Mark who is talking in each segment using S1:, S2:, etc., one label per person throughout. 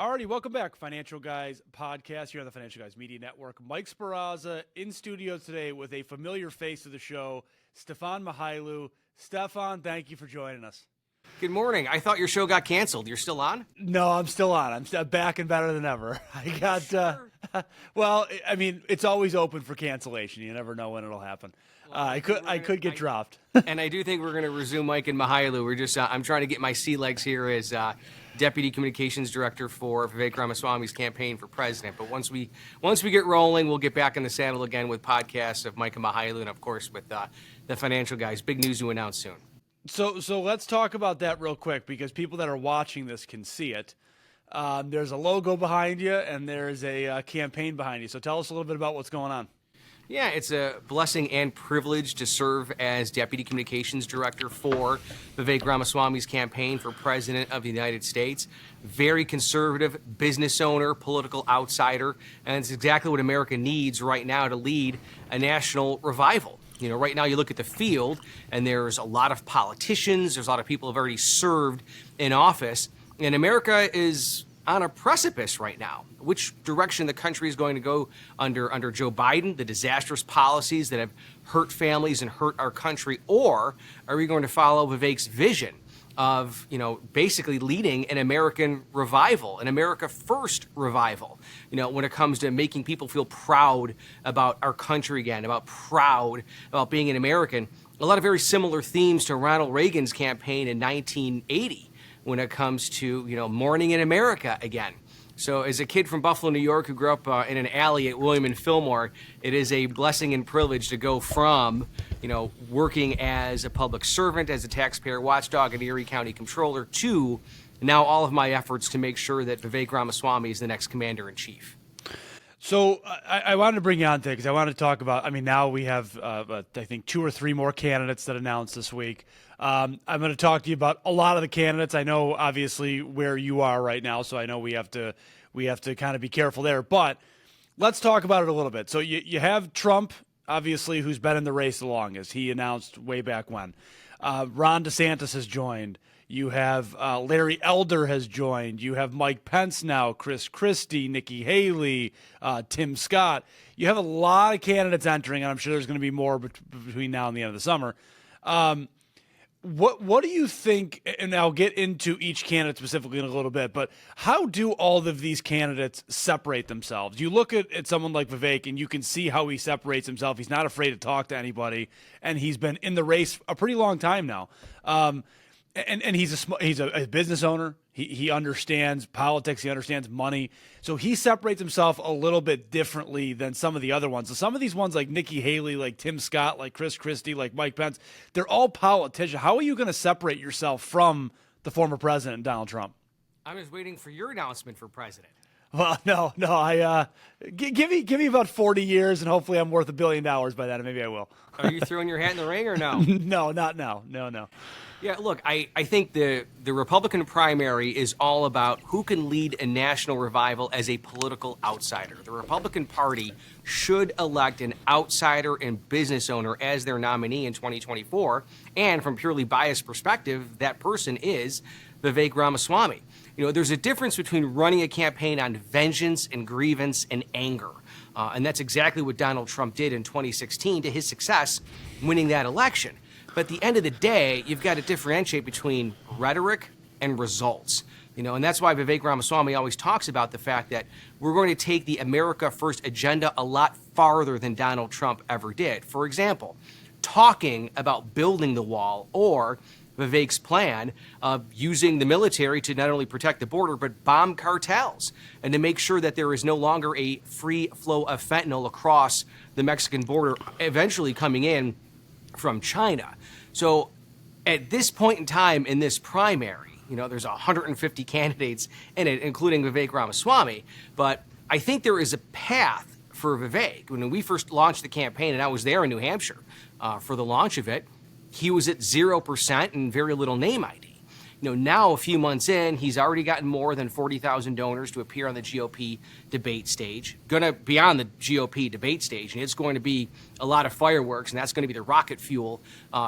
S1: Alrighty, welcome back, Financial Guys podcast here on the Financial Guys Media Network. Mike Sperrazza in studio today with a familiar face of the show, Stefan Mychajliw. Stefan, thank you for joining us.
S2: Good morning. I thought your show got canceled. You're still on?
S1: No, I'm still on. I'm still back and better than ever. I got, well, I mean, it's always open for cancellation. You never know when it'll happen. Well, I could get dropped.
S2: And I do think we're going to resume Mike and Mychajliw. We're just, I'm trying to get my sea legs here as Deputy Communications Director for Vivek Ramaswamy's campaign for president. But once we get rolling, we'll get back in the saddle again with podcasts of Mike and Mychajliw and, of course, with the Financial Guys. Big news to announce soon.
S1: So let's talk about that real quick because people that are watching this can see it. There's a logo behind you and there's a campaign behind you. So tell us a little bit about what's going on.
S2: Yeah, it's a blessing and privilege to serve as Deputy Communications Director for Vivek Ramaswamy's campaign for President of the United States. Very conservative business owner, political outsider, and it's exactly what America needs right now to lead a national revival. You know, right now you look at the field, and there's a lot of politicians, there's a lot of people who have already served in office, and America is on a precipice right now. Which direction the country is going to go under Joe Biden, the disastrous policies that have hurt families and hurt our country, or are we going to follow Vivek's vision of, you know, basically leading an American revival, an America First revival, you know, when it comes to making people feel proud about our country again, proud about being an American. A lot of very similar themes to Ronald Reagan's campaign in 1980 when it comes to, you know, morning in America again. So as a kid from Buffalo, New York, who grew up in an alley at William and Fillmore, it is a blessing and privilege to go from, you know, working as a public servant, as a taxpayer watchdog and Erie County Controller, to now all of my efforts to make sure that Vivek Ramaswamy is the next Commander-in-Chief.
S1: So I wanted to bring you on today because I wanted to talk about, I mean, now we have, I think, 2 or 3 more candidates that announced this week. I'm going to talk to you about a lot of the candidates. I know, obviously, where you are right now, so I know we have to kind of be careful there. But let's talk about it a little bit. So you have Trump, obviously, who's been in the race the longest. He announced way back when. Ron DeSantis has joined. You have Larry Elder has joined. You have Mike Pence now, Chris Christie, Nikki Haley, Tim Scott. You have a lot of candidates entering, and I'm sure there's going to be more between now and the end of the summer. What do you think, and I'll get into each candidate specifically in a little bit, but how do all of these candidates separate themselves? You look at someone like Vivek, and you can see how he separates himself. He's not afraid to talk to anybody, and he's been in the race a pretty long time now. And he's a business owner. He understands politics. He understands money. So he separates himself a little bit differently than some of the other ones. So some of these ones like Nikki Haley, like Tim Scott, like Chris Christie, like Mike Pence, they're all politicians. How are you going to separate yourself from the former president, Donald Trump?
S2: I'm just waiting for your announcement for president.
S1: Well, no. Give me about 40 years, and hopefully I'm worth $1 billion by then, and maybe I will.
S2: Are you throwing your hat in the ring or no?
S1: No, not now. No.
S2: Yeah, look, I think the Republican primary is all about who can lead a national revival as a political outsider. The Republican Party should elect an outsider and business owner as their nominee in 2024. And from purely biased perspective, that person is Vivek Ramaswamy. You know, there's a difference between running a campaign on vengeance and grievance and anger. And that's exactly what Donald Trump did in 2016 to his success winning that election. But at the end of the day, you've got to differentiate between rhetoric and results. You know, and that's why Vivek Ramaswamy always talks about the fact that we're going to take the America First agenda a lot farther than Donald Trump ever did. For example, talking about building the wall, or Vivek's plan of using the military to not only protect the border, but bomb cartels and to make sure that there is no longer a free flow of fentanyl across the Mexican border, eventually coming in from China. So at this point in time in this primary, you know, there's 150 candidates in it, including Vivek Ramaswamy. But I think there is a path for Vivek. When we first launched the campaign, and I was there in New Hampshire for the launch of it, he was at 0% and very little name ID. You know, now a few months in, he's already gotten more than 40,000 donors to appear on the GOP debate stage. Going to be on the GOP debate stage, and it's going to be a lot of fireworks, and that's going to be the rocket fuel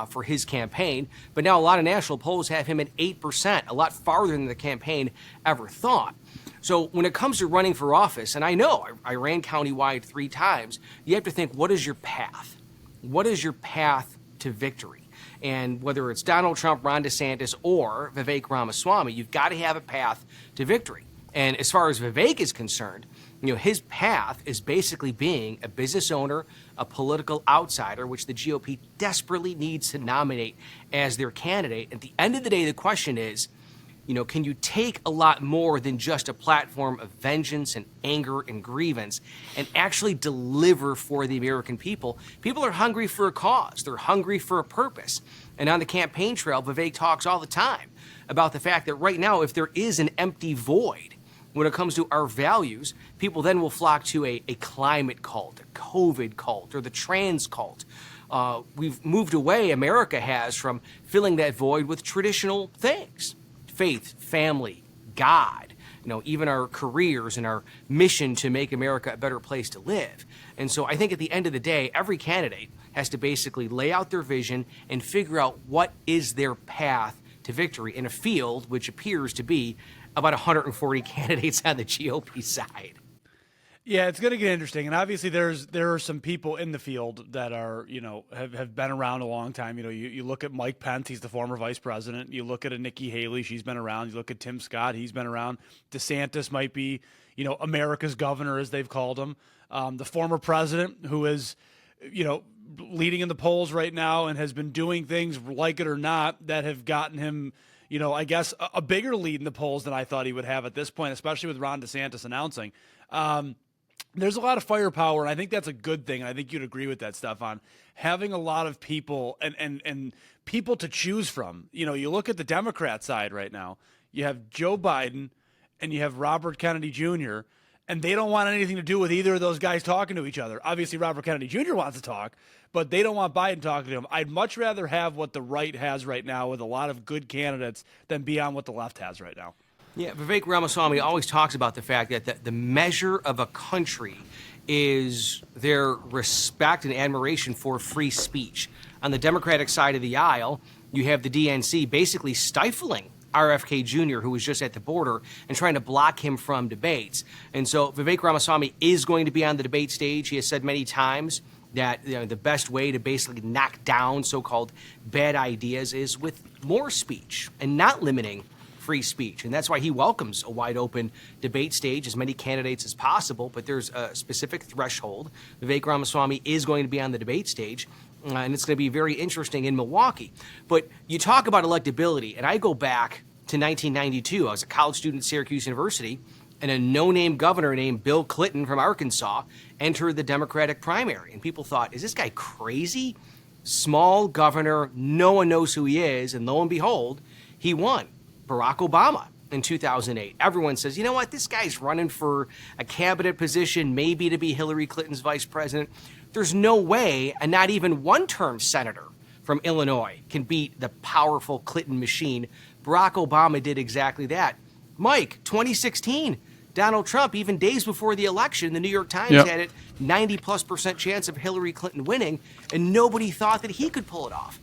S2: for his campaign. But now a lot of national polls have him at 8%, a lot farther than the campaign ever thought. So when it comes to running for office, and I know I ran countywide 3 times, you have to think, what is your path? What is your path to victory? And whether it's Donald Trump, Ron DeSantis, or Vivek Ramaswamy, you've got to have a path to victory. And as far as Vivek is concerned, his path is basically being a business owner, a political outsider, which the GOP desperately needs to nominate as their candidate. At the end of the day, the question is, can you take a lot more than just a platform of vengeance and anger and grievance and actually deliver for the American people? People are hungry for a cause. They're hungry for a purpose. And on the campaign trail, Vivek talks all the time about the fact that right now, if there is an empty void when it comes to our values, people then will flock to a climate cult, a COVID cult, or the trans cult. We've moved away, America has, from filling that void with traditional things. Faith, family, God, even our careers and our mission to make America a better place to live. And so I think at the end of the day, every candidate has to basically lay out their vision and figure out what is their path to victory in a field which appears to be about 140 candidates on the GOP side.
S1: Yeah, it's going to get interesting, and obviously there are some people in the field that are have been around a long time. You look at Mike Pence, he's the former vice president. You look at a Nikki Haley, she's been around. You look at Tim Scott, he's been around. DeSantis might be America's governor, as they've called him. The former president, who is leading in the polls right now and has been doing things, like it or not, that have gotten him I guess a bigger lead in the polls than I thought he would have at this point, especially with Ron DeSantis announcing. There's a lot of firepower, and I think that's a good thing. And I think you'd agree with that, Stefan. Having a lot of people and people to choose from. You look at the Democrat side right now. You have Joe Biden and you have Robert Kennedy Jr., and they don't want anything to do with either of those guys talking to each other. Obviously, Robert Kennedy Jr. wants to talk, but they don't want Biden talking to him. I'd much rather have what the right has right now with a lot of good candidates than be on what the left has right now.
S2: Yeah, Vivek Ramaswamy always talks about the fact that the measure of a country is their respect and admiration for free speech. On the Democratic side of the aisle, you have the DNC basically stifling RFK Jr., who was just at the border, and trying to block him from debates. And so Vivek Ramaswamy is going to be on the debate stage. He has said many times that the best way to basically knock down so-called bad ideas is with more speech and not limiting free speech. And that's why he welcomes a wide open debate stage, as many candidates as possible, but there's a specific threshold. Vivek Ramaswamy is going to be on the debate stage, and it's going to be very interesting in Milwaukee. But you talk about electability, and I go back to 1992. I was a college student at Syracuse University, and a no-name governor named Bill Clinton from Arkansas entered the Democratic primary. And people thought, is this guy crazy? Small governor, no one knows who he is, and lo and behold, he won. Barack Obama in 2008. Everyone says, you know what, this guy's running for a cabinet position, maybe to be Hillary Clinton's vice president. There's no way, and not even one-term senator from Illinois can beat the powerful Clinton machine. Barack Obama did exactly that. Mike, 2016, Donald Trump, even days before the election, the New York Times had it 90+% chance of Hillary Clinton winning, and nobody thought that he could pull it off.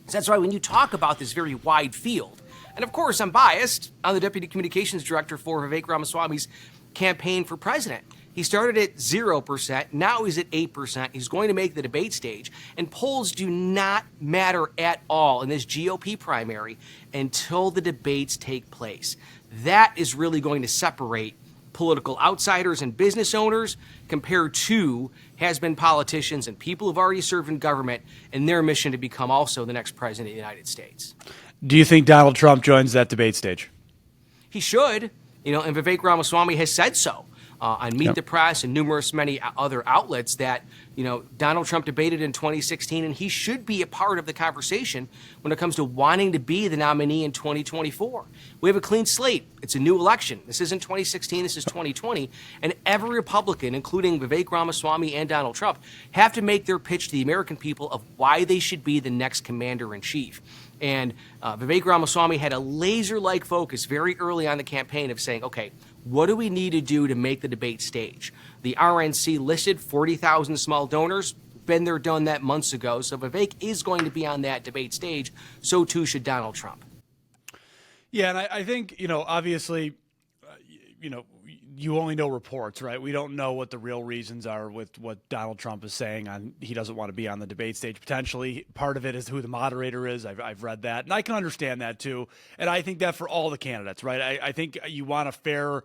S2: So that's why when you talk about this very wide field, and of course, I'm biased. I'm the deputy communications director for Vivek Ramaswamy's campaign for president. He started at 0%. Now he's at 8%. He's going to make the debate stage. And polls do not matter at all in this GOP primary until the debates take place. That is really going to separate political outsiders and business owners compared to has-been politicians and people who've already served in government in their mission to become also the next president of the United States.
S1: Do you think Donald Trump joins that debate stage?
S2: He should, and Vivek Ramaswamy has said so on Meet the Press and many other outlets that, Donald Trump debated in 2016, and he should be a part of the conversation when it comes to wanting to be the nominee in 2024. We have a clean slate. It's a new election. This isn't 2016, this is 2020, and every Republican, including Vivek Ramaswamy and Donald Trump, have to make their pitch to the American people of why they should be the next commander-in-chief. And Vivek Ramaswamy had a laser-like focus very early on the campaign of saying, okay, what do we need to do to make the debate stage? The RNC listed 40,000 small donors. Been there, done that months ago. So Vivek is going to be on that debate stage. So too should Donald Trump.
S1: Yeah, and I think, obviously, you only know reports, right? We don't know what the real reasons are with what Donald Trump is saying on he doesn't want to be on the debate stage. Potentially, part of it is who the moderator is. I've read that, and I can understand that too. And I think that for all the candidates, right? I think you want a fair,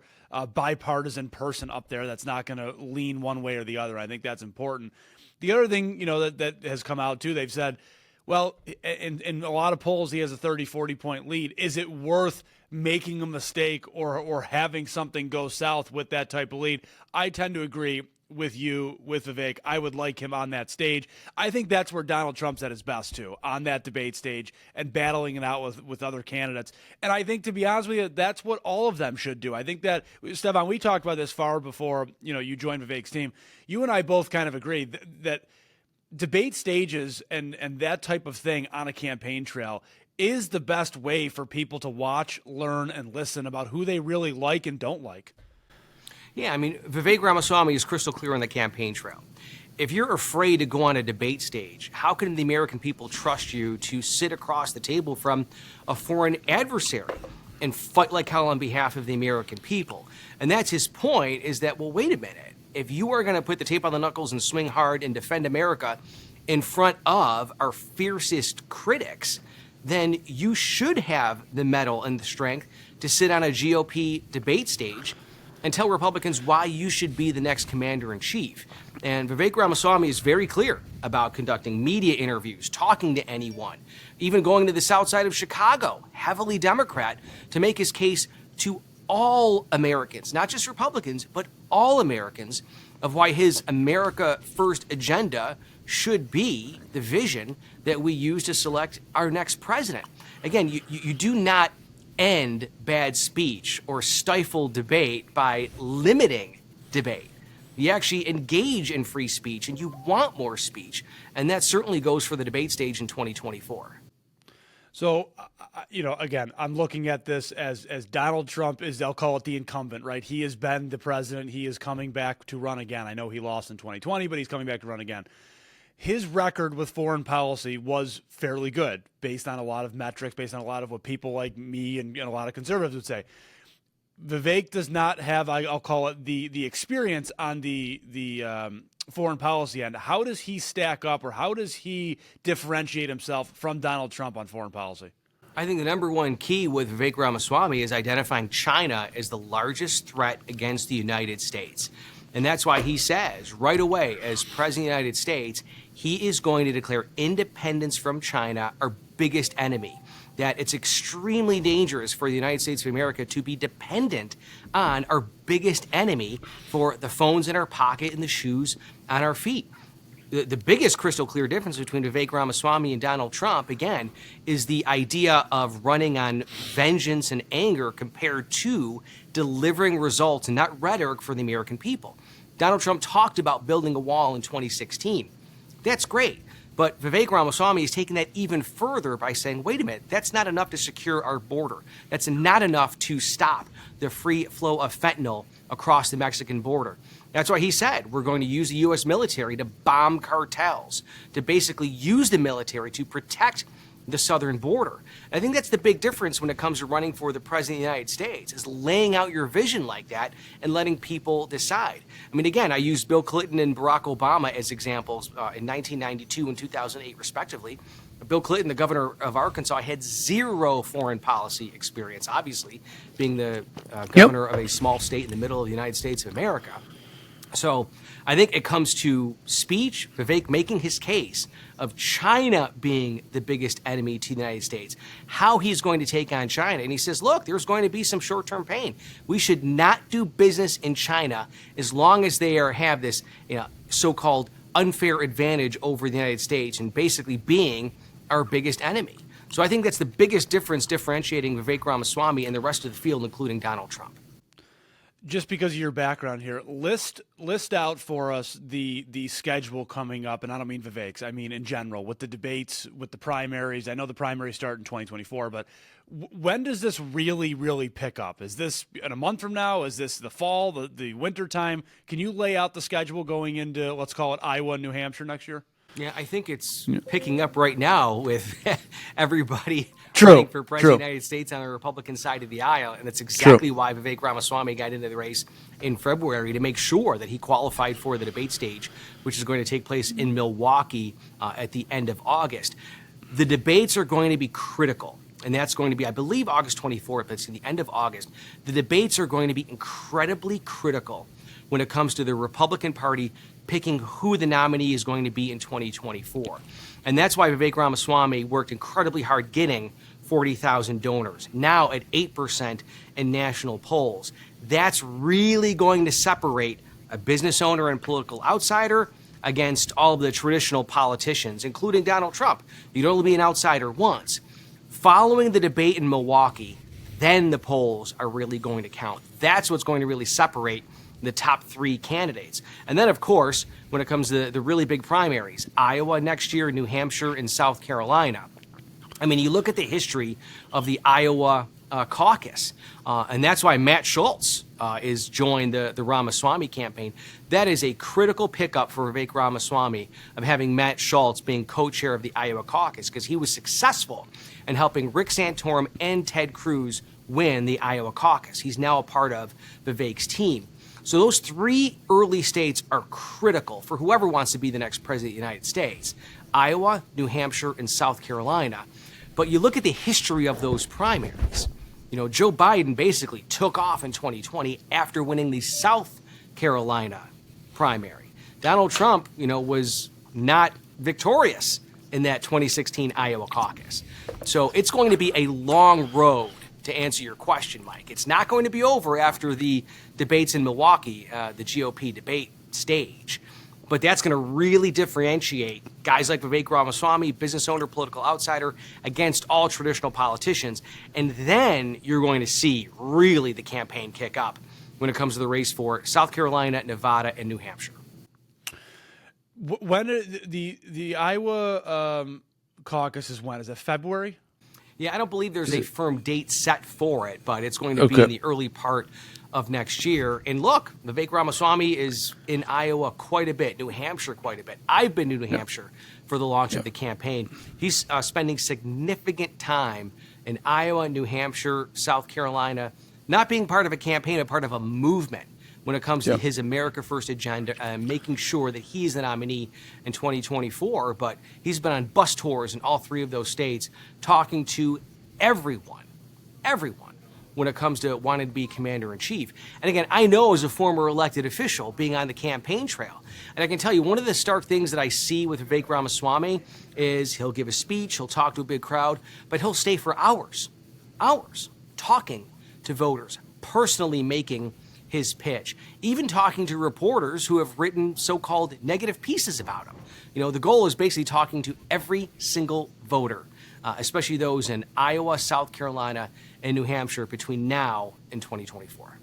S1: bipartisan person up there that's not going to lean one way or the other. I think that's important. The other thing, that has come out too, they've said, well, in a lot of polls, he has a 30, 40-point lead. Is it worth making a mistake or having something go south with that type of lead? I tend to agree with you, with Vivek. I would like him on that stage. I think that's where Donald Trump's at his best, too, on that debate stage and battling it out with other candidates. And I think, to be honest with you, that's what all of them should do. I think that, Stefan, we talked about this far before you joined Vivek's team. You and I both kind of agree that debate stages and that type of thing on a campaign trail is the best way for people to watch, learn, and listen about who they really like and don't like.
S2: Yeah, I mean, Vivek Ramaswamy is crystal clear on the campaign trail. If you're afraid to go on a debate stage, how can the American people trust you to sit across the table from a foreign adversary and fight like hell on behalf of the American people? And that's his point, is that, well, wait a minute. If you are going to put the tape on the knuckles and swing hard and defend America in front of our fiercest critics, then you should have the mettle and the strength to sit on a GOP debate stage and tell Republicans why you should be the next commander-in-chief. And Vivek Ramaswamy is very clear about conducting media interviews, talking to anyone, even going to the south side of Chicago, heavily Democrat, to make his case to all Americans, not just Republicans, but all Americans, of why his America First agenda should be the vision that we use to select our next president. Again, you do not end bad speech or stifle debate by limiting debate. You actually engage in free speech, and you want more speech. And that certainly goes for the debate stage in 2024.
S1: So, again, I'm looking at this as Donald Trump is, they'll call it the incumbent, right? He has been the president. He is coming back to run again. I know he lost in 2020, but he's coming back to run again. His record with foreign policy was fairly good, based on a lot of metrics, based on a lot of what people like me and a lot of conservatives would say. Vivek does not have, I'll call it, the experience on the foreign policy end. How does he stack up, or how does he differentiate himself from Donald Trump on foreign policy?
S2: I think the number one key with Vivek Ramaswamy is identifying China as the largest threat against the United States. And that's why he says right away, as President of the United States, he is going to declare independence from China, our biggest enemy. That it's extremely dangerous for the United States of America to be dependent on our biggest enemy for the phones in our pocket and the shoes on our feet. The biggest crystal clear difference between Vivek Ramaswamy and Donald Trump, again, is the idea of running on vengeance and anger compared to delivering results and not rhetoric for the American people. Donald Trump talked about building a wall in 2016. That's great. But Vivek Ramaswamy is taking that even further by saying, wait a minute, that's not enough to secure our border. That's not enough to stop the free flow of fentanyl across the Mexican border. That's why he said we're going to use the U.S. military to bomb cartels, to basically use the military to protect the southern border. I think that's the big difference when it comes to running for the president of the United States, is laying out your vision like that and letting people decide. I mean, again, I used Bill Clinton and Barack Obama as examples in 1992 and 2008, respectively. Bill Clinton, the governor of Arkansas, had zero foreign policy experience, obviously, being the governor of a small state in the middle of the United States of America. So I think it comes to speech, Vivek making his case of China being the biggest enemy to the United States, how he's going to take on China. And he says, look, there's going to be some short-term pain. We should not do business in China as long as they have this so-called unfair advantage over the United States and basically being our biggest enemy. So I think that's the biggest difference differentiating Vivek Ramaswamy and the rest of the field, including Donald Trump.
S1: Just because of your background here, list out for us the schedule coming up, and I don't mean Vivek's, I mean in general, with the debates, with the primaries. I know the primaries start in 2024, but when does this really pick up? Is this in a month from now? Is this the fall, the winter time? Can you lay out the schedule going into, let's call it, Iowa and New Hampshire next year?
S2: Yeah, I think it's picking up right now with everybody
S1: True,
S2: running for president
S1: true.
S2: of the United States on the Republican side of the aisle. And that's exactly why Vivek Ramaswamy got into the race in February, to make sure that he qualified for the debate stage, which is going to take place in Milwaukee at the end of August. The debates are going to be critical. And that's going to be, I believe, August 24th. That's the end of August. The debates are going to be incredibly critical when it comes to the Republican Party picking who the nominee is going to be in 2024. And that's why Vivek Ramaswamy worked incredibly hard getting 40,000 donors, now at 8% in national polls. That's really going to separate a business owner and political outsider against all of the traditional politicians, including Donald Trump. You'd only be an outsider once. Following the debate in Milwaukee, then the polls are really going to count. That's what's going to really separate the top three candidates. And then, of course, when it comes to the really big primaries, Iowa next year, New Hampshire, and South Carolina. I mean, you look at the history of the Iowa caucus, and that's why Matt Schultz is joined the Ramaswamy campaign. That is a critical pickup for Vivek Ramaswamy, of having Matt Schultz being co-chair of the Iowa caucus, because he was successful in helping Rick Santorum and Ted Cruz win the Iowa caucus. He's now a part of Vivek's team. So those three early states are critical for whoever wants to be the next president of the United States: Iowa, New Hampshire, and South Carolina. But you look at the history of those primaries. You know, Joe Biden basically took off in 2020 after winning the South Carolina primary. Donald Trump, was not victorious in that 2016 Iowa caucus. So it's going to be a long road, to answer your question, Mike. It's not going to be over after the debates in Milwaukee, the GOP debate stage. But that's going to really differentiate guys like Vivek Ramaswamy, business owner, political outsider, against all traditional politicians. And then you're going to see really the campaign kick up when it comes to the race for South Carolina, Nevada, and New Hampshire.
S1: When the Iowa caucus is when? Is it February?
S2: Yeah, I don't believe there's a firm date set for it, but it's going to be in the early part of next year. And look, Vivek Ramaswamy is in Iowa quite a bit, New Hampshire quite a bit. I've been to New Hampshire for the launch of the campaign. He's spending significant time in Iowa, New Hampshire, South Carolina, not being part of a campaign, but part of a movement when it comes to his America First agenda, making sure that he's the nominee in 2024. But he's been on bus tours in all three of those states, talking to everyone, when it comes to wanting to be commander-in-chief. And again, I know as a former elected official, being on the campaign trail, and I can tell you one of the stark things that I see with Vivek Ramaswamy is he'll give a speech, he'll talk to a big crowd, but he'll stay for hours, talking to voters, personally making his pitch, even talking to reporters who have written so-called negative pieces about him. The goal is basically talking to every single voter, especially those in Iowa, South Carolina, and New Hampshire between now and 2024.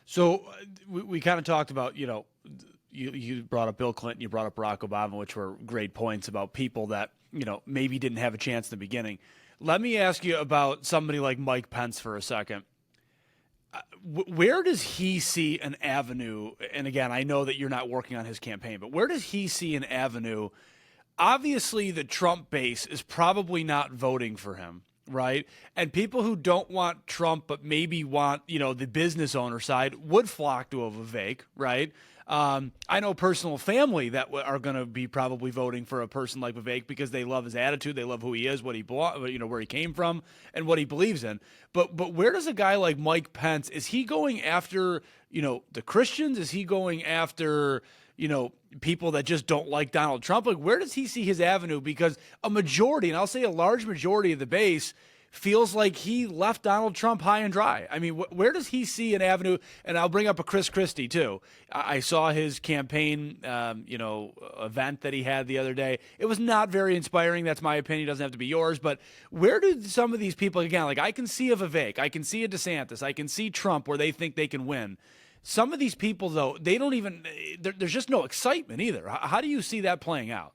S1: So we kind of talked about, you brought up Bill Clinton, you brought up Barack Obama, which were great points about people that, maybe didn't have a chance in the beginning. Let me ask you about somebody like Mike Pence for a second. Where does he see an avenue? And again, I know that you're not working on his campaign, but where does he see an avenue? Obviously, the Trump base is probably not voting for him, right? And people who don't want Trump but maybe want, the business owner side would flock to a Vivek, right? I know personal family that are going to be probably voting for a person like Vivek because they love his attitude, they love who he is, what he where he came from, and what he believes in. But where does a guy like Mike Pence, is he going after the Christians? Is he going after people that just don't like Donald Trump? Like, where does he see his avenue? Because a majority, and I'll say a large majority of the base, feels like he left Donald Trump high and dry. I mean, where does he see an avenue? And I'll bring up a Chris Christie, too. I saw his campaign, event that he had the other day. It was not very inspiring. That's my opinion. It doesn't have to be yours. But where do some of these people, again, like I can see a Vivek, I can see a DeSantis, I can see Trump where they think they can win. Some of these people, though, they don't even, there's just no excitement either. How do you see that playing out?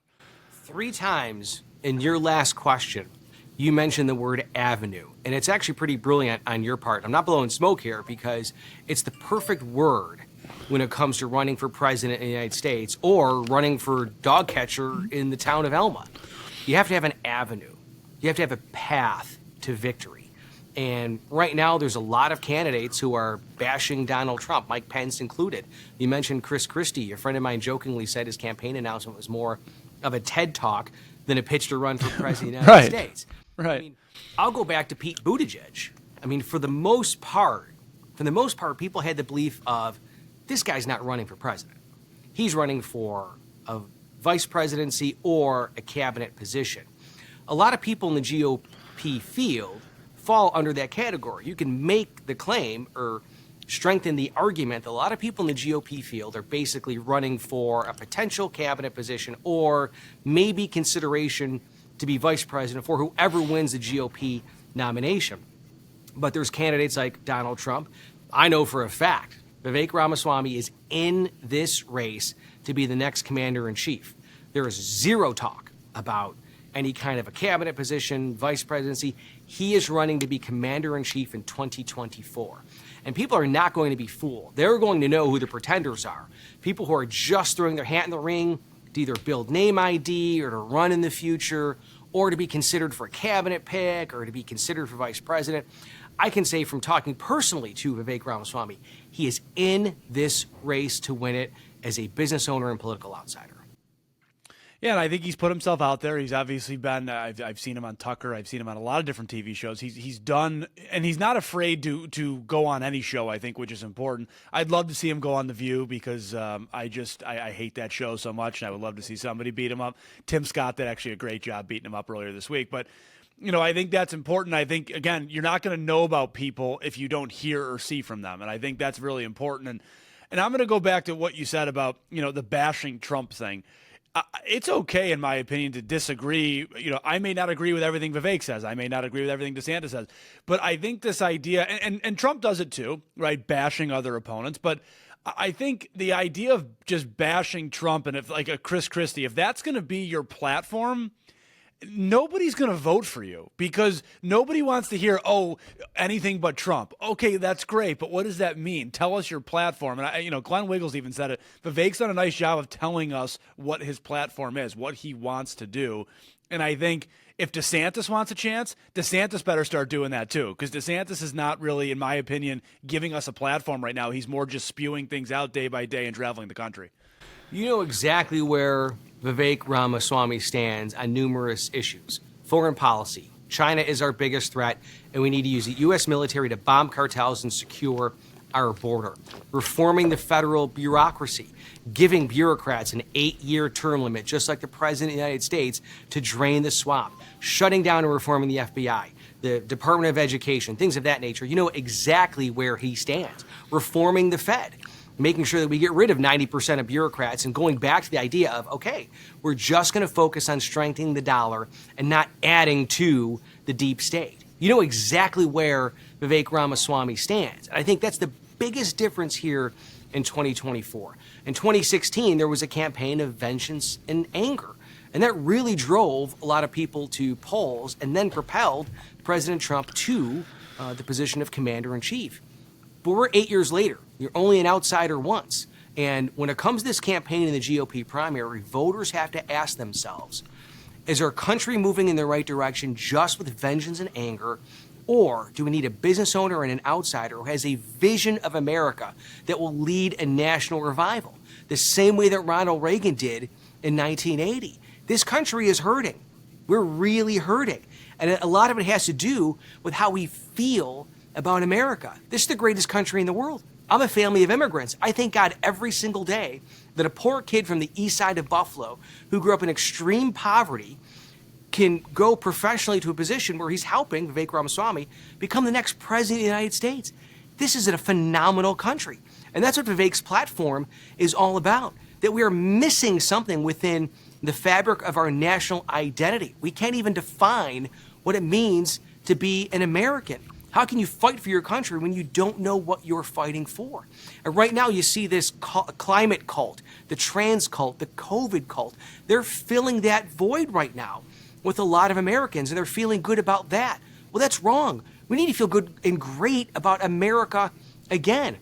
S2: 3 times in your last question, you mentioned the word avenue, and it's actually pretty brilliant on your part. I'm not blowing smoke here because it's the perfect word when it comes to running for president in the United States or running for dog catcher in the town of Elma. You have to have an avenue. You have to have a path to victory. And right now, there's a lot of candidates who are bashing Donald Trump, Mike Pence included. You mentioned Chris Christie. A friend of mine jokingly said his campaign announcement was more of a TED Talk than a pitch to run for president of the United States.
S1: Right.
S2: I mean, I'll go back to Pete Buttigieg. I mean, for the most part, people had the belief of this guy's not running for president. He's running for a vice presidency or a cabinet position. A lot of people in the GOP field fall under that category. You can make the claim or strengthen the argument that a lot of people in the GOP field are basically running for a potential cabinet position or maybe consideration to be vice president for whoever wins the GOP nomination. But there's candidates like Donald Trump. I know for a fact Vivek Ramaswamy is in this race to be the next commander-in-chief. There is zero talk about any kind of a cabinet position, vice presidency. He is running to be commander-in-chief in 2024. And people are not going to be fooled. They're going to know who the pretenders are. People who are just throwing their hat in the ring to either build name ID or to run in the future or to be considered for a cabinet pick or to be considered for vice president. I can say from talking personally to Vivek Ramaswamy, he is in this race to win it as a business owner and political outsider.
S1: Yeah, and I think he's put himself out there. He's obviously been, I've seen him on Tucker. I've seen him on a lot of different TV shows. He's done, and he's not afraid to go on any show, I think, which is important. I'd love to see him go on The View because I hate that show so much, and I would love to see somebody beat him up. Tim Scott did actually a great job beating him up earlier this week. But, I think that's important. I think, again, you're not going to know about people if you don't hear or see from them, and I think that's really important. And I'm going to go back to what you said about, the bashing Trump thing. It's okay, in my opinion, to disagree. I may not agree with everything Vivek says. I may not agree with everything DeSantis says. But I think this idea, and Trump does it too, right, bashing other opponents. But I think the idea of just bashing Trump and if like a Chris Christie, if that's going to be your platform, nobody's going to vote for you because nobody wants to hear, anything but Trump. Okay, that's great, but what does that mean? Tell us your platform. And, Glenn Wiggles even said it. Vivek's done a nice job of telling us what his platform is, what he wants to do. And I think if DeSantis wants a chance, DeSantis better start doing that too because DeSantis is not really, in my opinion, giving us a platform right now. He's more just spewing things out day by day and traveling the country.
S2: You know exactly where Vivek Ramaswamy stands on numerous issues. Foreign policy. China is our biggest threat, and we need to use the U.S. military to bomb cartels and secure our border. Reforming the federal bureaucracy. Giving bureaucrats an 8-year term limit, just like the President of the United States, to drain the swamp. Shutting down and reforming the FBI. The Department of Education. Things of that nature. You know exactly where he stands. Reforming the Fed. Making sure that we get rid of 90% of bureaucrats and going back to the idea of, okay, we're just going to focus on strengthening the dollar and not adding to the deep state. You know exactly where Vivek Ramaswamy stands. And I think that's the biggest difference here in 2024. In 2016, there was a campaign of vengeance and anger. And that really drove a lot of people to polls and then propelled President Trump to the position of commander-in-chief. But we're 8 years later. You're only an outsider once. And when it comes to this campaign in the GOP primary, voters have to ask themselves, is our country moving in the right direction just with vengeance and anger? Or do we need a business owner and an outsider who has a vision of America that will lead a national revival? The same way that Ronald Reagan did in 1980. This country is hurting. We're really hurting. And a lot of it has to do with how we feel about America. This is the greatest country in the world. I'm a family of immigrants. I thank God every single day that a poor kid from the east side of Buffalo who grew up in extreme poverty can go professionally to a position where he's helping Vivek Ramaswamy become the next president of the United States. This is a phenomenal country. And that's what Vivek's platform is all about, that we are missing something within the fabric of our national identity. We can't even define what it means to be an American. How can you fight for your country when you don't know what you're fighting for? And right now you see this climate cult, the trans cult, the COVID cult. They're filling that void right now with a lot of Americans, and they're feeling good about that. Well, that's wrong. We need to feel good and great about America again.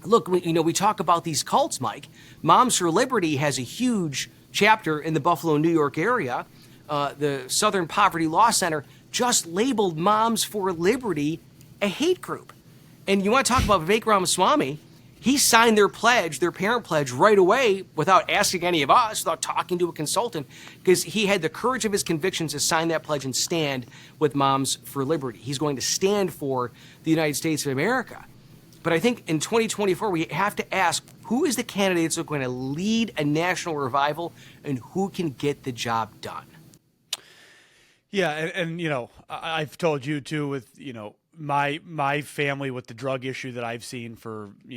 S2: look, we talk about these cults, Mike. Moms for Liberty has a huge chapter in the Buffalo, New York area. The Southern Poverty Law Center just labeled Moms for Liberty a hate group. And you want to talk about Vivek Ramaswamy? He signed their pledge, their parent pledge, right away without asking any of us, without talking to a consultant, because he had the courage of his convictions to sign that pledge and stand with Moms for Liberty. He's going to stand for the United States of America. But I think in 2024, we have to ask, who is the candidates that are going to lead a national revival and who can get the job done?
S1: Yeah, and I've told you too with, my family with the drug issue that I've seen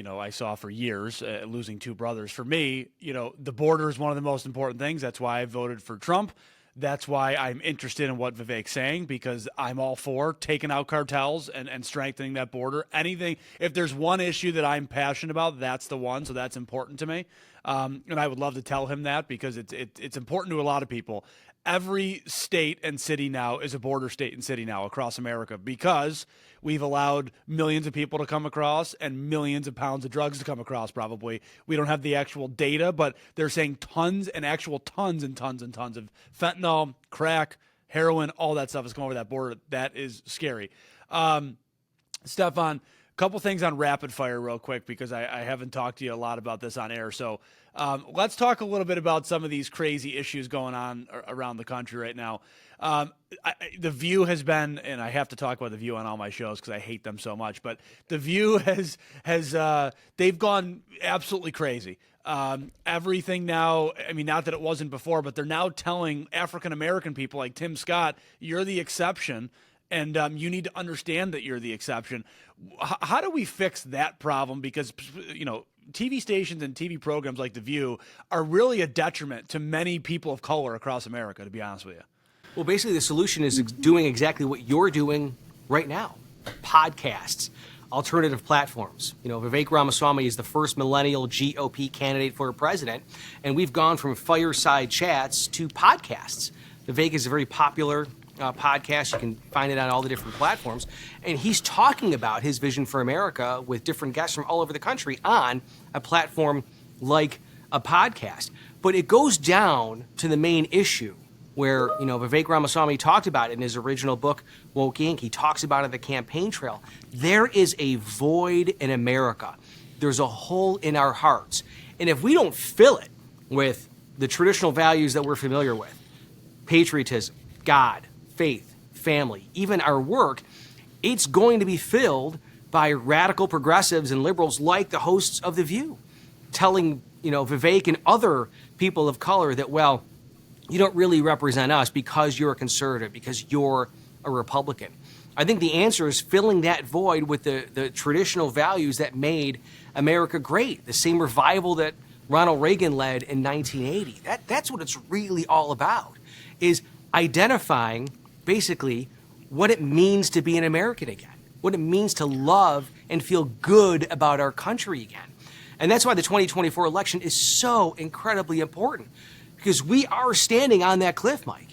S1: I saw for years, losing two brothers. For me, the border is one of the most important things. That's why I voted for Trump. That's why I'm interested in what Vivek's saying, because I'm all for taking out cartels and strengthening that border. Anything, if there's one issue that I'm passionate about, that's the one. So that's important to me. And I would love to tell him that, because it's important to a lot of people. Every state and city now is a border state and city now across America, because we've allowed millions of people to come across and millions of pounds of drugs to come across, probably. We don't have the actual data, but they're saying tons and tons and tons and tons of fentanyl, crack, heroin, all that stuff is coming over that border. That is scary. Stefan, a couple things on rapid fire real quick, because I haven't talked to you a lot about this on air. So let's talk a little bit about some of these crazy issues going on around the country right now. The View has been, and I have to talk about The View on all my shows because I hate them so much, but The View they've gone absolutely crazy. Everything now, I mean, not that it wasn't before, but they're now telling African-American people like Tim Scott, you're the exception, and you need to understand that you're the exception. How do we fix that problem? Because, TV stations and TV programs like The View are really a detriment to many people of color across America, to be honest with you.
S2: Well, basically, the solution is doing exactly what you're doing right now. Podcasts, alternative platforms. Vivek Ramaswamy is the first millennial GOP candidate for president, and we've gone from fireside chats to podcasts. Vivek is a very popular podcast. You can find it on all the different platforms. And he's talking about his vision for America with different guests from all over the country on a platform like a podcast. But it goes down to the main issue where, Vivek Ramaswamy talked about it in his original book, Woke Inc. He talks about it on the campaign trail. There is a void in America. There's a hole in our hearts. And if we don't fill it with the traditional values that we're familiar with, patriotism, God, faith, family, even our work, it's going to be filled by radical progressives and liberals like the hosts of The View, telling, Vivek and other people of color that, well, you don't really represent us because you're a conservative, because you're a Republican. I think the answer is filling that void with the traditional values that made America great, the same revival that Ronald Reagan led in 1980. That's what it's really all about, is identifying basically what it means to be an American again, what it means to love and feel good about our country again. And that's why the 2024 election is so incredibly important, because we are standing on that cliff, Mike.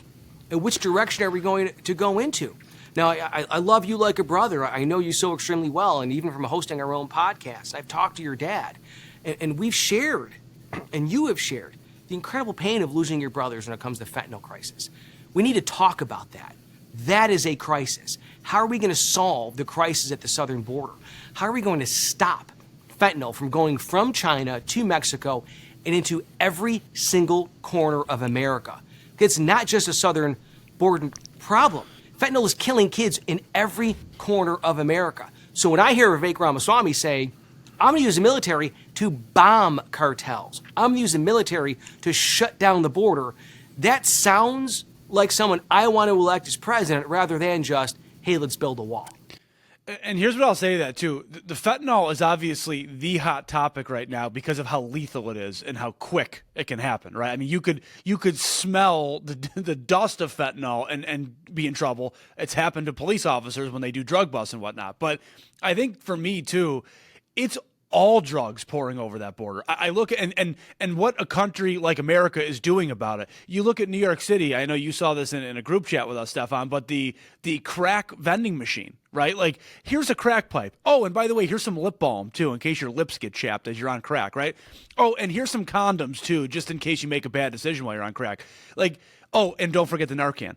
S2: And which direction are we going to go into? Now, I love you like a brother. I know you so extremely well, and even from hosting our own podcast. I've talked to your dad, and we've shared, and you have shared, the incredible pain of losing your brothers when it comes to the fentanyl crisis. We need to talk about that. That is a crisis. How are we going to solve the crisis at the southern border? How are we going to stop fentanyl from going from China to Mexico and into every single corner of America? It's not just a southern border problem. Fentanyl is killing kids in every corner of America. So when I hear Vivek Ramaswamy say, I'm going to use the military to bomb cartels, I'm going to use the military to shut down the border, that sounds like someone I want to elect as president rather than just, hey, let's build a wall.
S1: And here's what I'll say to that, too. The fentanyl is obviously the hot topic right now because of how lethal it is and how quick it can happen, right? I mean, you could smell the dust of fentanyl and be in trouble. It's happened to police officers when they do drug busts and whatnot. But I think for me, too, it's all drugs pouring over that border. I look at and what a country like America is doing about it. You look at New York City. I know you saw this in a group chat with us, Stefan, but the crack vending machine, right? Like, here's a crack pipe. Oh, and by the way, here's some lip balm too, in case your lips get chapped as you're on crack, right? Oh, and here's some condoms too, just in case you make a bad decision while you're on crack. Like, oh, and don't forget the Narcan.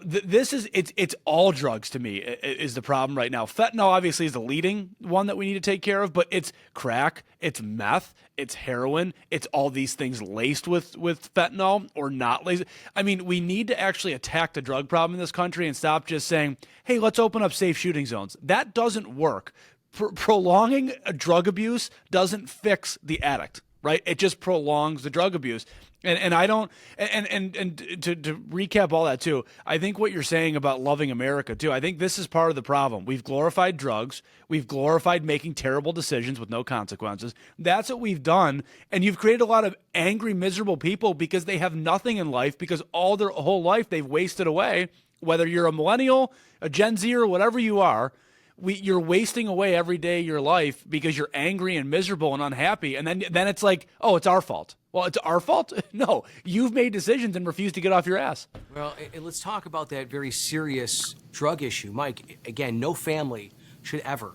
S1: This is it's all drugs to me is the problem right now. Fentanyl obviously is the leading one that we need to take care of, but it's crack, it's meth, it's heroin, it's all these things laced with fentanyl or not laced. I mean, we need to actually attack the drug problem in this country and stop just saying, hey, let's open up safe shooting zones. That doesn't work. Prolonging a drug abuse doesn't fix the addict, right? It just prolongs the drug abuse. And I don't and to recap all that too, I think what you're saying about loving America too, I think this is part of the problem. We've glorified drugs, we've glorified making terrible decisions with no consequences. That's what we've done, and you've created a lot of angry, miserable people because they have nothing in life, because all their whole life they've wasted away, whether you're a millennial, a Gen Z, or whatever you are. You're wasting away every day of your life because you're angry and miserable and unhappy. And then it's like, oh, it's our fault. Well, it's our fault? No, you've made decisions and refused to get off your ass.
S2: Well, let's talk about that very serious drug issue. Mike, again, no family should ever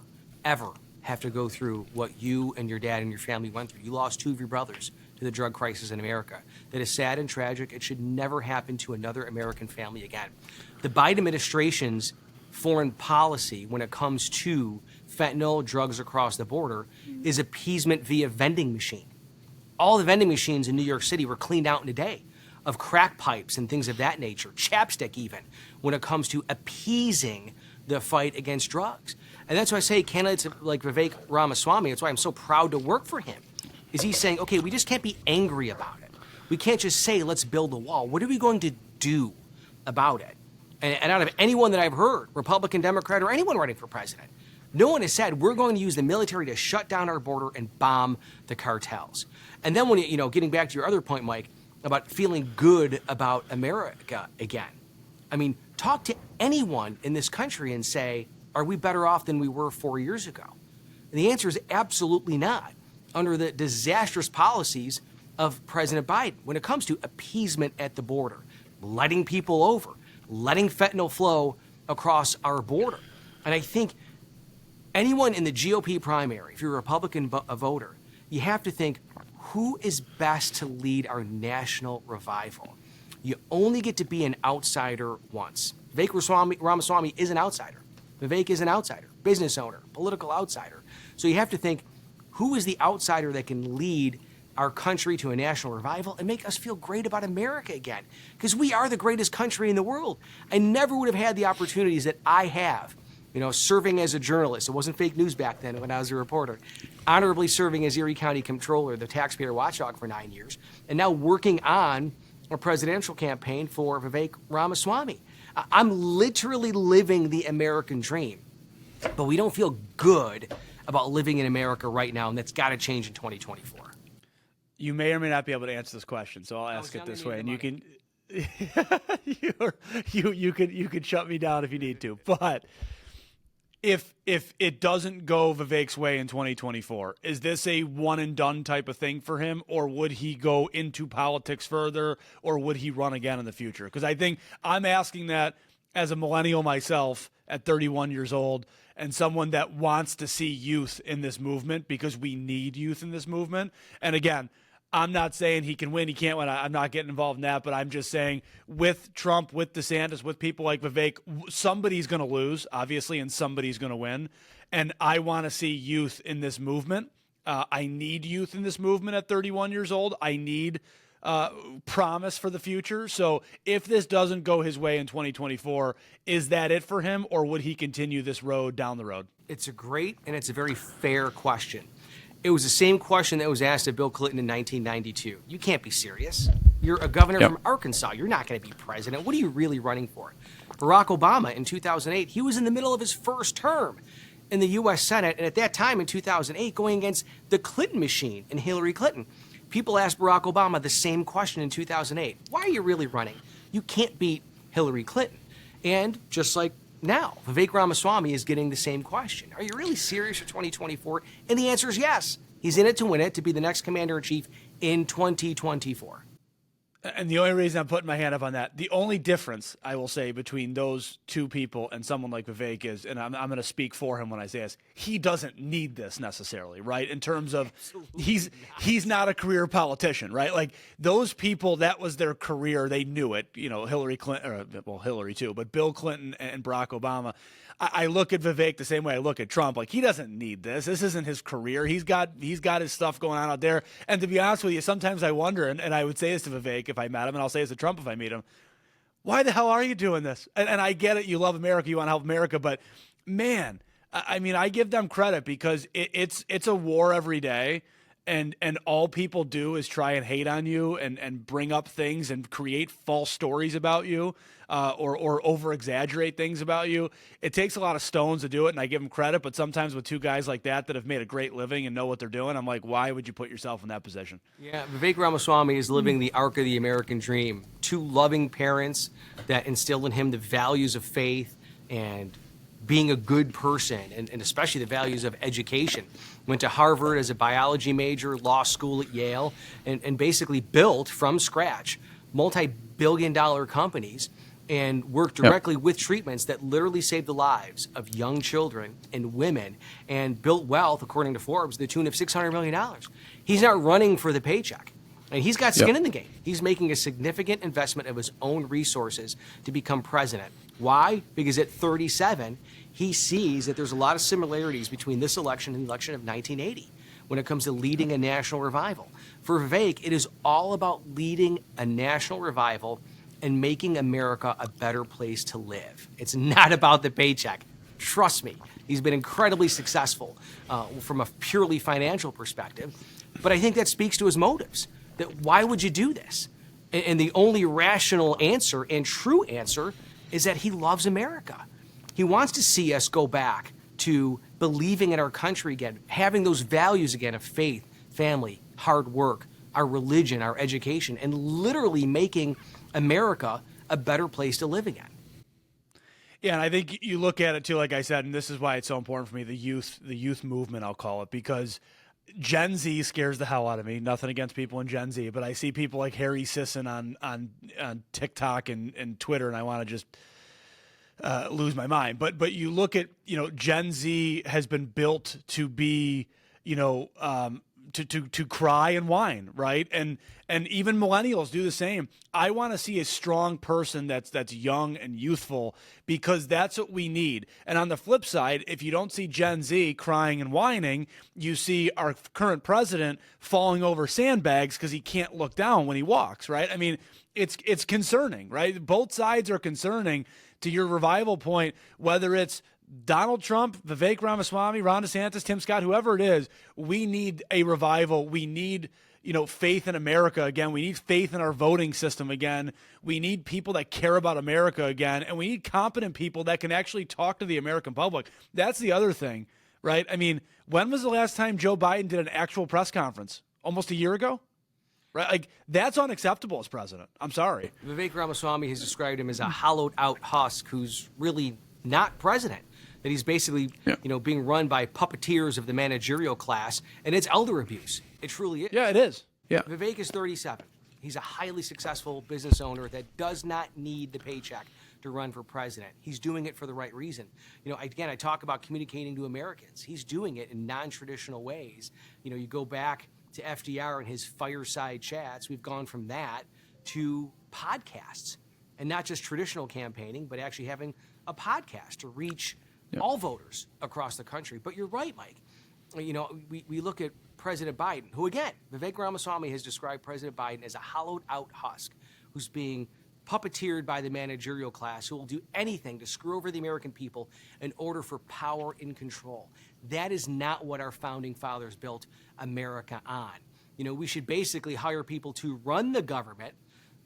S2: have to go through what you and your dad and your family went through. You lost two of your brothers to the drug crisis in America. That is sad and tragic. It should never happen to another American family again. The Biden administration's foreign policy when it comes to fentanyl, drugs across the border, is appeasement via vending machine. All the vending machines in New York City were cleaned out in a day of crack pipes and things of that nature, chapstick even, when it comes to appeasing the fight against drugs. And that's why I say candidates like Vivek Ramaswamy, that's why I'm so proud to work for him, is he's saying, okay, we just can't be angry about it. We can't just say, let's build a wall. What are we going to do about it? And out of anyone that I've heard, Republican, Democrat, or anyone running for president, no one has said we're going to use the military to shut down our border and bomb the cartels. And then when, getting back to your other point, Mike, about feeling good about America again. I mean, talk to anyone in this country and say, are we better off than we were 4 years ago? And the answer is absolutely not, under the disastrous policies of President Biden when it comes to appeasement at the border, letting people over, letting fentanyl flow across our border. And I think anyone in the GOP primary, if you're a Republican voter, you have to think, who is best to lead our national revival? You only get to be an outsider once. Vivek Ramaswamy is an outsider. Vivek is an outsider, business owner, political outsider. So you have to think, who is the outsider that can lead our country to a national revival and make us feel great about America again? Because we are the greatest country in the world. I never would have had the opportunities that I have, serving as a journalist. It wasn't fake news back then when I was a reporter. Honorably serving as Erie County Comptroller, the taxpayer watchdog, for 9 years, and now working on a presidential campaign for Vivek Ramaswamy. I'm literally living the American dream, but we don't feel good about living in America right now, and that's got to change in 2024.
S1: You may or may not be able to answer this question, so I'll ask it this way, and you can you can shut me down if you need to. But if it doesn't go Vivek's way in 2024, is this a one and done type of thing for him, or would he go into politics further, or would he run again in the future? Because I think I'm asking that as a millennial myself at 31 years old, and someone that wants to see youth in this movement, because we need youth in this movement. And again, I'm not saying he can win, he can't win. I'm not getting involved in that, but I'm just saying with Trump, with DeSantis, with people like Vivek, somebody's going to lose, obviously, and somebody's going to win. And I want to see youth in this movement. I need youth in this movement at 31 years old. I need promise for the future. So if this doesn't go his way in 2024, is that it for him, or would he continue this road down the road?
S2: It's a great and it's a very fair question. It was the same question that was asked of Bill Clinton in 1992. You can't be serious. You're a governor from Arkansas. You're not going to be president. What are you really running for? Barack Obama in 2008, he was in the middle of his first term in the U.S. Senate, and at that time in 2008, going against the Clinton machine and Hillary Clinton. People asked Barack Obama the same question in 2008. Why are you really running? You can't beat Hillary Clinton. And just like now, Vivek Ramaswamy is getting the same question. Are you really serious for 2024? And the answer is yes. He's in it to win it, to be the next commander-in-chief in 2024.
S1: And the only reason I'm putting my hand up on that, the only difference I will say between those two people and someone like Vivek is, and I'm going to speak for him when I say this, he doesn't need this necessarily, right? In terms of he's not a career politician, right? Like those people, that was their career. They knew it. Hillary Clinton, Hillary too, but Bill Clinton and Barack Obama. I look at Vivek the same way I look at Trump. Like he doesn't need this. This isn't his career. He's got his stuff going on out there. And to be honest with you, sometimes I wonder, and I would say this to Vivek if I met him, and I'll say this to Trump if I meet him. Why the hell are you doing this? And I get it. You love America. You want to help America. But man, I mean, I give them credit because it's a war every day. And all people do is try and hate on you and bring up things and create false stories about you or over-exaggerate things about you. It takes a lot of stones to do it, and I give them credit. But sometimes with two guys like that have made a great living and know what they're doing, I'm like, why would you put yourself in that position?
S2: Yeah, Vivek Ramaswamy is living the arc of the American dream. Two loving parents that instilled in him the values of faith and being a good person, and especially the values of education. Went to Harvard as a biology major, law school at Yale, and basically built from scratch multi-billion-dollar companies and worked directly with treatments that literally saved the lives of young children and women and built wealth, according to Forbes, to the tune of $600 million. He's not running for the paycheck. And he's got skin in the game. He's making a significant investment of his own resources to become president. Why? Because at 37, he sees that there's a lot of similarities between this election and the election of 1980 when it comes to leading a national revival. For Vivek, it is all about leading a national revival and making America a better place to live. It's not about the paycheck. Trust me, he's been incredibly successful from a purely financial perspective, but I think that speaks to his motives. That why would you do this? And the only rational answer and true answer is that he loves America. He wants to see us go back to believing in our country again, having those values again of faith, family, hard work, our religion, our education, and literally making America a better place to live again.
S1: Yeah, and I think you look at it too, like I said, and this is why it's so important for me, the youth movement, I'll call it, because Gen Z scares the hell out of me. Nothing against people in Gen Z, but I see people like Harry Sisson on TikTok and Twitter, and I want to just lose my mind. But you look at, Gen Z has been built to be, to cry and whine, right? And even millennials do the same. I want to see a strong person that's young and youthful because that's what we need. And on the flip side, if you don't see Gen Z crying and whining, you see our current president falling over sandbags because he can't look down when he walks, right? I mean, it's concerning, right? Both sides are concerning. To your revival point, whether it's Donald Trump, Vivek Ramaswamy, Ron DeSantis, Tim Scott, whoever it is, we need a revival. We need, faith in America again. We need faith in our voting system again. We need people that care about America again. And we need competent people that can actually talk to the American public. That's the other thing, right? I mean, when was the last time Joe Biden did an actual press conference? Almost a year ago? Right? Like, that's unacceptable as president. I'm sorry.
S2: Vivek Ramaswamy has described him as a hollowed-out husk who's really not president. That he's basically, being run by puppeteers of the managerial class, and it's elder abuse. It truly is.
S1: Yeah, it is. Yeah.
S2: Vivek is 37. He's a highly successful business owner that does not need the paycheck to run for president. He's doing it for the right reason. Again, I talk about communicating to Americans. He's doing it in non-traditional ways. You go back to FDR and his fireside chats. We've gone from that to podcasts, and not just traditional campaigning, but actually having a podcast to reach all voters across the country. But you're right, Mike. We look at President Biden, who, again, Vivek Ramaswamy has described President Biden as a hollowed-out husk who's being puppeteered by the managerial class, who will do anything to screw over the American people in order for power and control. That is not what our founding fathers built America on. We should basically hire people to run the government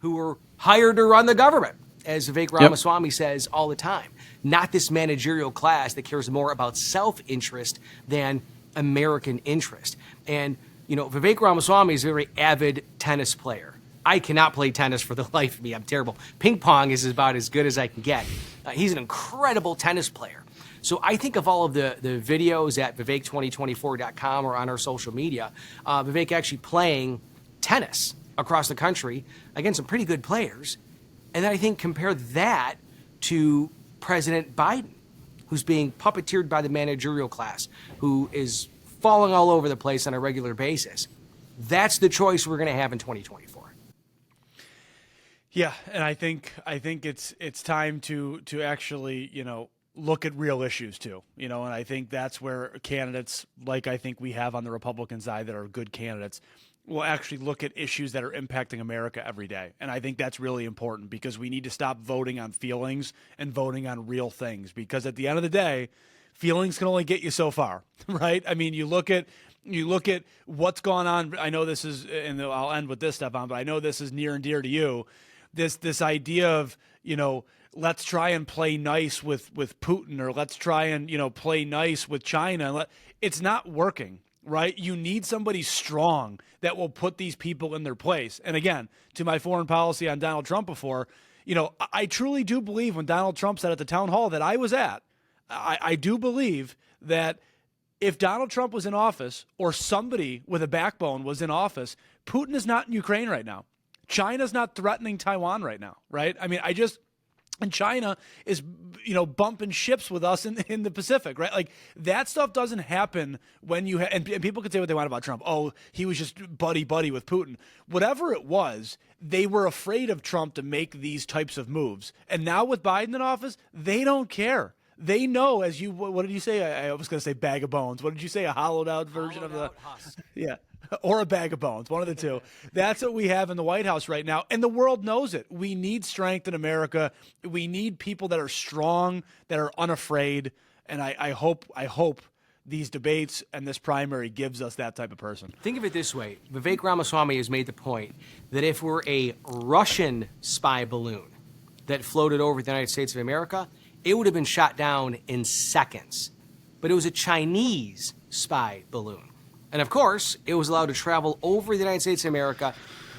S2: who were hired to run the government, as Vivek Ramaswamy says all the time. Not this managerial class that cares more about self-interest than American interest. And, Vivek Ramaswamy is a very avid tennis player. I cannot play tennis for the life of me. I'm terrible. Ping pong is about as good as I can get. He's an incredible tennis player. So I think of all of the videos at Vivek2024.com or on our social media, Vivek actually playing tennis across the country against some pretty good players. And then I think compare that to President Biden, who's being puppeteered by the managerial class, who is falling all over the place on a regular basis. That's the choice we're going to have in 2024.
S1: Yeah, and I think it's time to actually, look at real issues too, and I think that's where candidates like I think we have on the Republican side that are good candidates will actually look at issues that are impacting America every day. And I think that's really important because we need to stop voting on feelings and voting on real things, because at the end of the day, feelings can only get you so far, right? I mean, you look at what's gone on. I know this is, and I'll end with this, Stefan, but I know this is near and dear to you. This idea of, let's try and play nice with Putin, or let's try and, play nice with China. It's not working, right? You need somebody strong that will put these people in their place. And again, to my foreign policy on Donald Trump before, I truly do believe when Donald Trump said at the town hall that I was at, I do believe that if Donald Trump was in office or somebody with a backbone was in office, Putin is not in Ukraine right now. China's not threatening Taiwan right now, right? I mean, and China is, bumping ships with us in the Pacific, right? Like, that stuff doesn't happen when you and people can say what they want about Trump. Oh, he was just buddy with Putin. Whatever it was, they were afraid of Trump to make these types of moves. And now with Biden in office, they don't care. They know, what did you say? I was going to say bag of bones. What did you say? A hollowed out version of the
S2: husk.
S1: Yeah. Or a bag of bones, one of the two. That's what we have in the White House right now, and the world knows it. We need strength in America. We need people that are strong, that are unafraid, and I hope these debates and this primary gives us that type of person.
S2: Think of it this way. Vivek Ramaswamy has made the point that if we're a Russian spy balloon that floated over the United States of America, it would have been shot down in seconds. But it was a Chinese spy balloon. And of course, it was allowed to travel over the United States of America,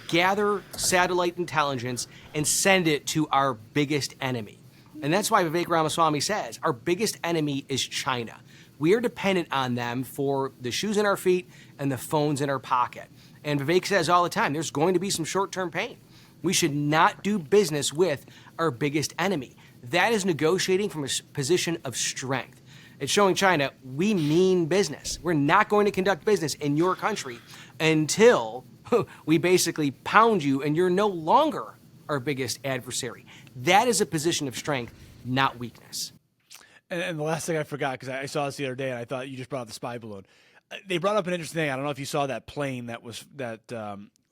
S2: gather satellite intelligence, and send it to our biggest enemy. And that's why Vivek Ramaswamy says our biggest enemy is China. We are dependent on them for the shoes in our feet and the phones in our pocket. And Vivek says all the time, there's going to be some short-term pain. We should not do business with our biggest enemy. That is negotiating from a position of strength. It's showing China we mean business. We're not going to conduct business in your country until we basically pound you and you're no longer our biggest adversary. That is a position of strength, not weakness.
S1: And the last thing I forgot, because I saw this the other day and I thought you just brought up the spy balloon. They brought up an interesting thing. I don't know if you saw that plane that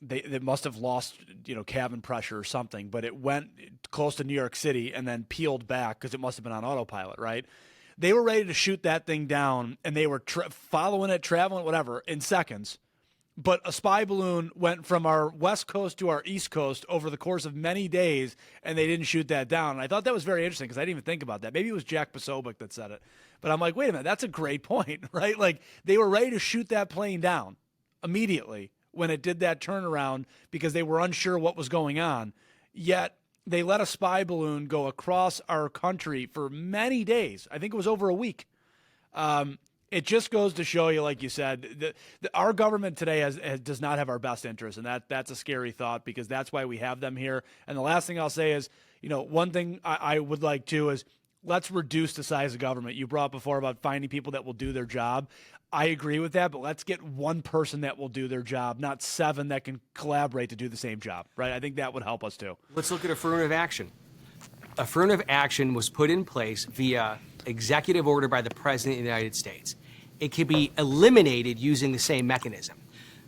S1: they must have lost, cabin pressure or something, but it went close to New York City and then peeled back because it must have been on autopilot, right? They were ready to shoot that thing down, and they were following it, traveling, whatever, in seconds. But a spy balloon went from our west coast to our east coast over the course of many days, and they didn't shoot that down. And I thought that was very interesting because I didn't even think about that. Maybe it was Jack Posobiec that said it. But I'm like, wait a minute, that's a great point, right? Like, they were ready to shoot that plane down immediately when it did that turnaround because they were unsure what was going on. Yet they let a spy balloon go across our country for many days. I think it was over a week. It just goes to show you, like you said, that our government today does not have our best interests, and that's a scary thought because that's why we have them here. And the last thing I'll say is, one thing I would like to is let's reduce the size of government. You brought up before about finding people that will do their job. I agree with that, but let's get one person that will do their job, not 7 that can collaborate to do the same job, right? I think that would help us too.
S2: Let's look at affirmative action. Affirmative action was put in place via executive order by the President of the United States. It can be eliminated using the same mechanism.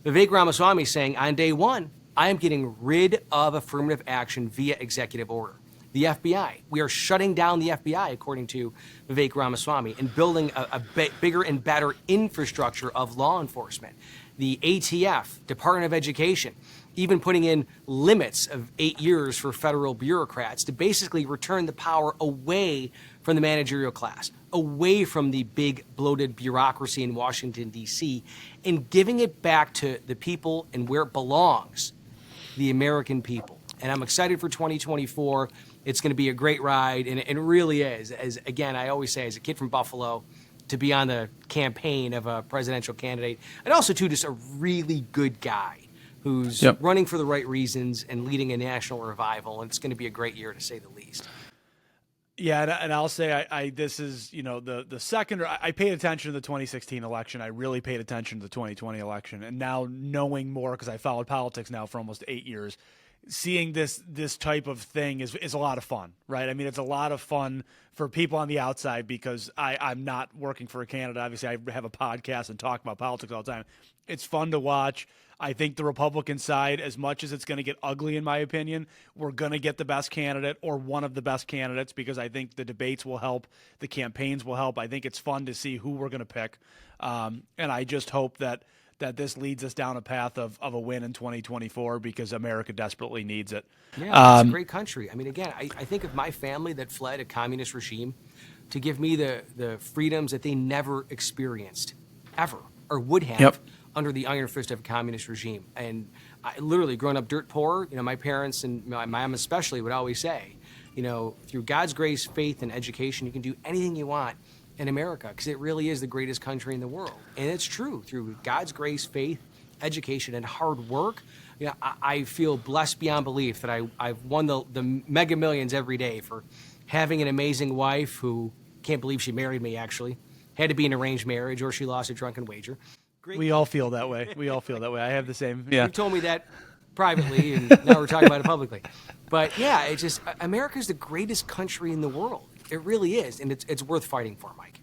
S2: Vivek Ramaswamy is saying on day one, I am getting rid of affirmative action via executive order. The FBI, we are shutting down the FBI, according to Vivek Ramaswamy, and building a bigger and better infrastructure of law enforcement. The ATF, Department of Education, even putting in limits of 8 years for federal bureaucrats to basically return the power away from the managerial class, away from the big bloated bureaucracy in Washington, D.C., and giving it back to the people and where it belongs, the American people. And I'm excited for 2024. It's going to be a great ride, and it really is. As again, I always say, as a kid from Buffalo, to be on the campaign of a presidential candidate, and also too, just a really good guy who's running for the right reasons and leading a national revival. And it's going to be a great year, to say the least.
S1: Yeah, and I'll say I this is, the second, I paid attention to the 2016 election. I really paid attention to the 2020 election. And now knowing more, because I followed politics now for almost 8 years, seeing this type of thing is a lot of fun, right? I mean, it's a lot of fun for people on the outside because I'm not working for a candidate. Obviously, I have a podcast and talk about politics all the time. It's fun to watch. I think the Republican side, as much as it's going to get ugly, in my opinion, we're going to get the best candidate or one of the best candidates because I think the debates will help, the campaigns will help. I think it's fun to see who we're going to pick. And I just hope that this leads us down a path of a win in 2024 because America desperately needs it.
S2: Yeah, it's a great country. I mean, again, I think of my family that fled a communist regime to give me the freedoms that they never experienced, ever, or would have under the iron fist of a communist regime. And I literally, growing up dirt poor, my parents and my mom especially would always say, through God's grace, faith, and education, you can do anything you want in America, because it really is the greatest country in the world. And it's true. Through God's grace, faith, education, and hard work, I feel blessed beyond belief that I've won the mega millions every day for having an amazing wife who can't believe she married me, actually. Had to be an arranged marriage or she lost a drunken wager.
S1: We all feel that way. I have the same. Yeah.
S2: You told me that privately, and now we're talking about it publicly. But yeah, it's just, America's the greatest country in the world. It really is, and it's worth fighting for, Mike.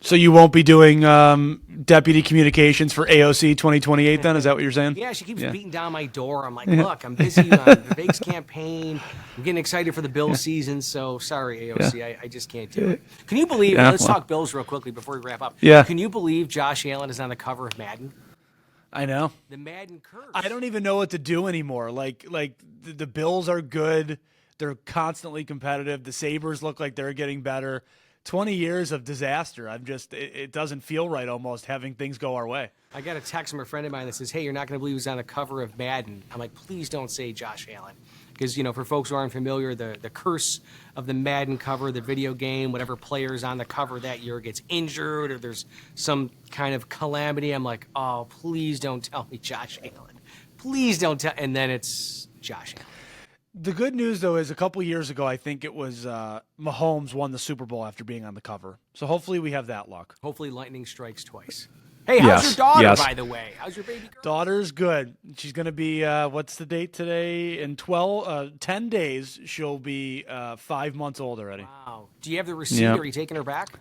S1: So you won't be doing deputy communications for AOC 2028 then? Is that what you're saying?
S2: Yeah, she keeps beating down my door. I'm like, look, I'm busy on Vivek's campaign. I'm getting excited for the Bills season, so sorry, AOC, I just can't do it. Can you believe, let's talk Bills real quickly before we wrap up.
S1: Yeah.
S2: Can you believe Josh Allen is on the cover of Madden?
S1: I know.
S2: The Madden curse.
S1: I don't even know what to do anymore. Like the Bills are good. They're constantly competitive. The Sabres look like they're getting better. 20 years of disaster. It doesn't feel right almost having things go our way.
S2: I got a text from a friend of mine that says, hey, you're not going to believe who's on the cover of Madden. I'm like, please don't say Josh Allen. Because, for folks who aren't familiar, the curse of the Madden cover, the video game, whatever player's on the cover that year gets injured or there's some kind of calamity. I'm like, oh, please don't tell me Josh Allen. Please don't tell. And then it's Josh Allen.
S1: The good news, though, is a couple years ago, I think it was Mahomes won the Super Bowl after being on the cover. So hopefully we have that luck.
S2: Hopefully lightning strikes twice. Hey, how's your daughter, by the way? How's your baby girl?
S1: Daughter's good. She's going to be, what's the date today? In 10 days, she'll be 5 months old already.
S2: Wow. Do you have the receipt? Are you taking her back?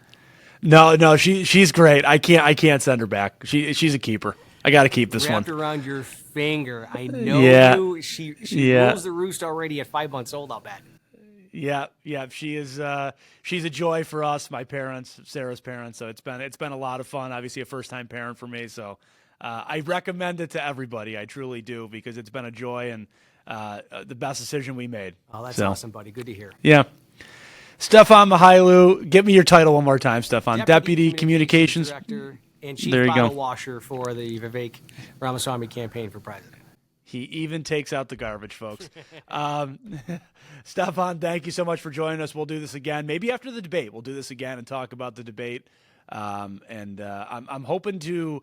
S1: No, she's great. I can't send her back. She's a keeper. I got to keep this
S2: Wrapped
S1: one.
S2: around your finger. I know you. She rules the roost already at 5 months old, I'll bet.
S1: Yeah. She is. She's a joy for us, my parents, Sarah's parents. So it's been a lot of fun. Obviously, a first-time parent for me. So I recommend it to everybody. I truly do because it's been a joy and the best decision we made.
S2: Oh, that's awesome, buddy. Good to hear.
S1: Yeah. Stefan Mychajliw, give me your title one more time, Stefan. Deputy Communications
S2: Director and Chief Bottle Washer for the Vivek Ramaswamy campaign for president.
S1: He even takes out the garbage, folks. Stefan, thank you so much for joining us. We'll do this again. Maybe after the debate, we'll do this again and talk about the debate. I'm hoping to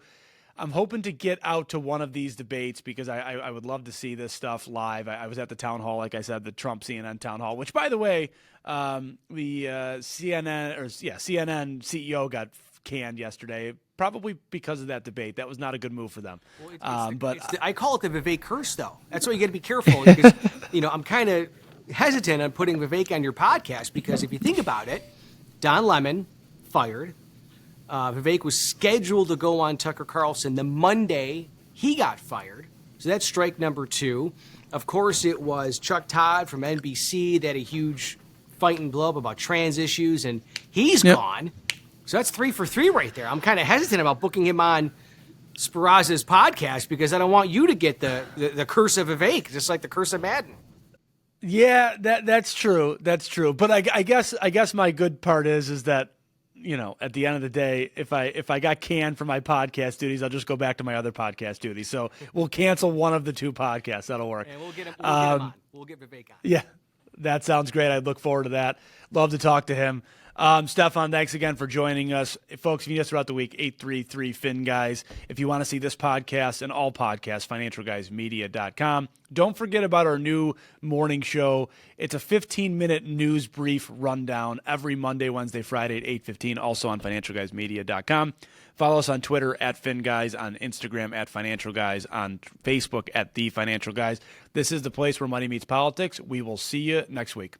S1: get out to one of these debates because I would love to see this stuff live. I was at the town hall, like I said, the Trump CNN town hall, which, by the way, the CNN CEO got canned yesterday, probably because of that debate. That was not a good move for them.
S2: Well, I call it the Vivek curse, though. That's why you got to be careful because I'm kind of hesitant on putting Vivek on your podcast because if you think about it, Don Lemon fired. Vivek was scheduled to go on Tucker Carlson the Monday he got fired. So that's strike number 2. Of course, it was Chuck Todd from NBC that had a huge fight and blow up about trans issues, and he's gone. So that's 3 for 3 right there. I'm kind of hesitant about booking him on Sperrazza's podcast because I don't want you to get the curse of Vivek, just like the curse of Madden.
S1: Yeah, that's true. That's true. But I guess my good part is that at the end of the day, if I got canned for my podcast duties, I'll just go back to my other podcast duties. So we'll cancel one of the two podcasts. That'll work.
S2: And we'll get him on. We'll get Vivek on.
S1: Yeah, that sounds great. I look forward to that. Love to talk to him. Stefan, thanks again for joining us. Folks, if you need us throughout the week, 833 Fin Guys. If you want to see this podcast and all podcasts, financialguysmedia.com. Don't forget about our new morning show. It's a 15-minute news brief rundown every Monday, Wednesday, Friday at 8:15, also on financialguysmedia.com. Follow us on Twitter at FinGuys, on Instagram at Financial Guys, on Facebook at The Financial Guys. This is the place where money meets politics. We will see you next week.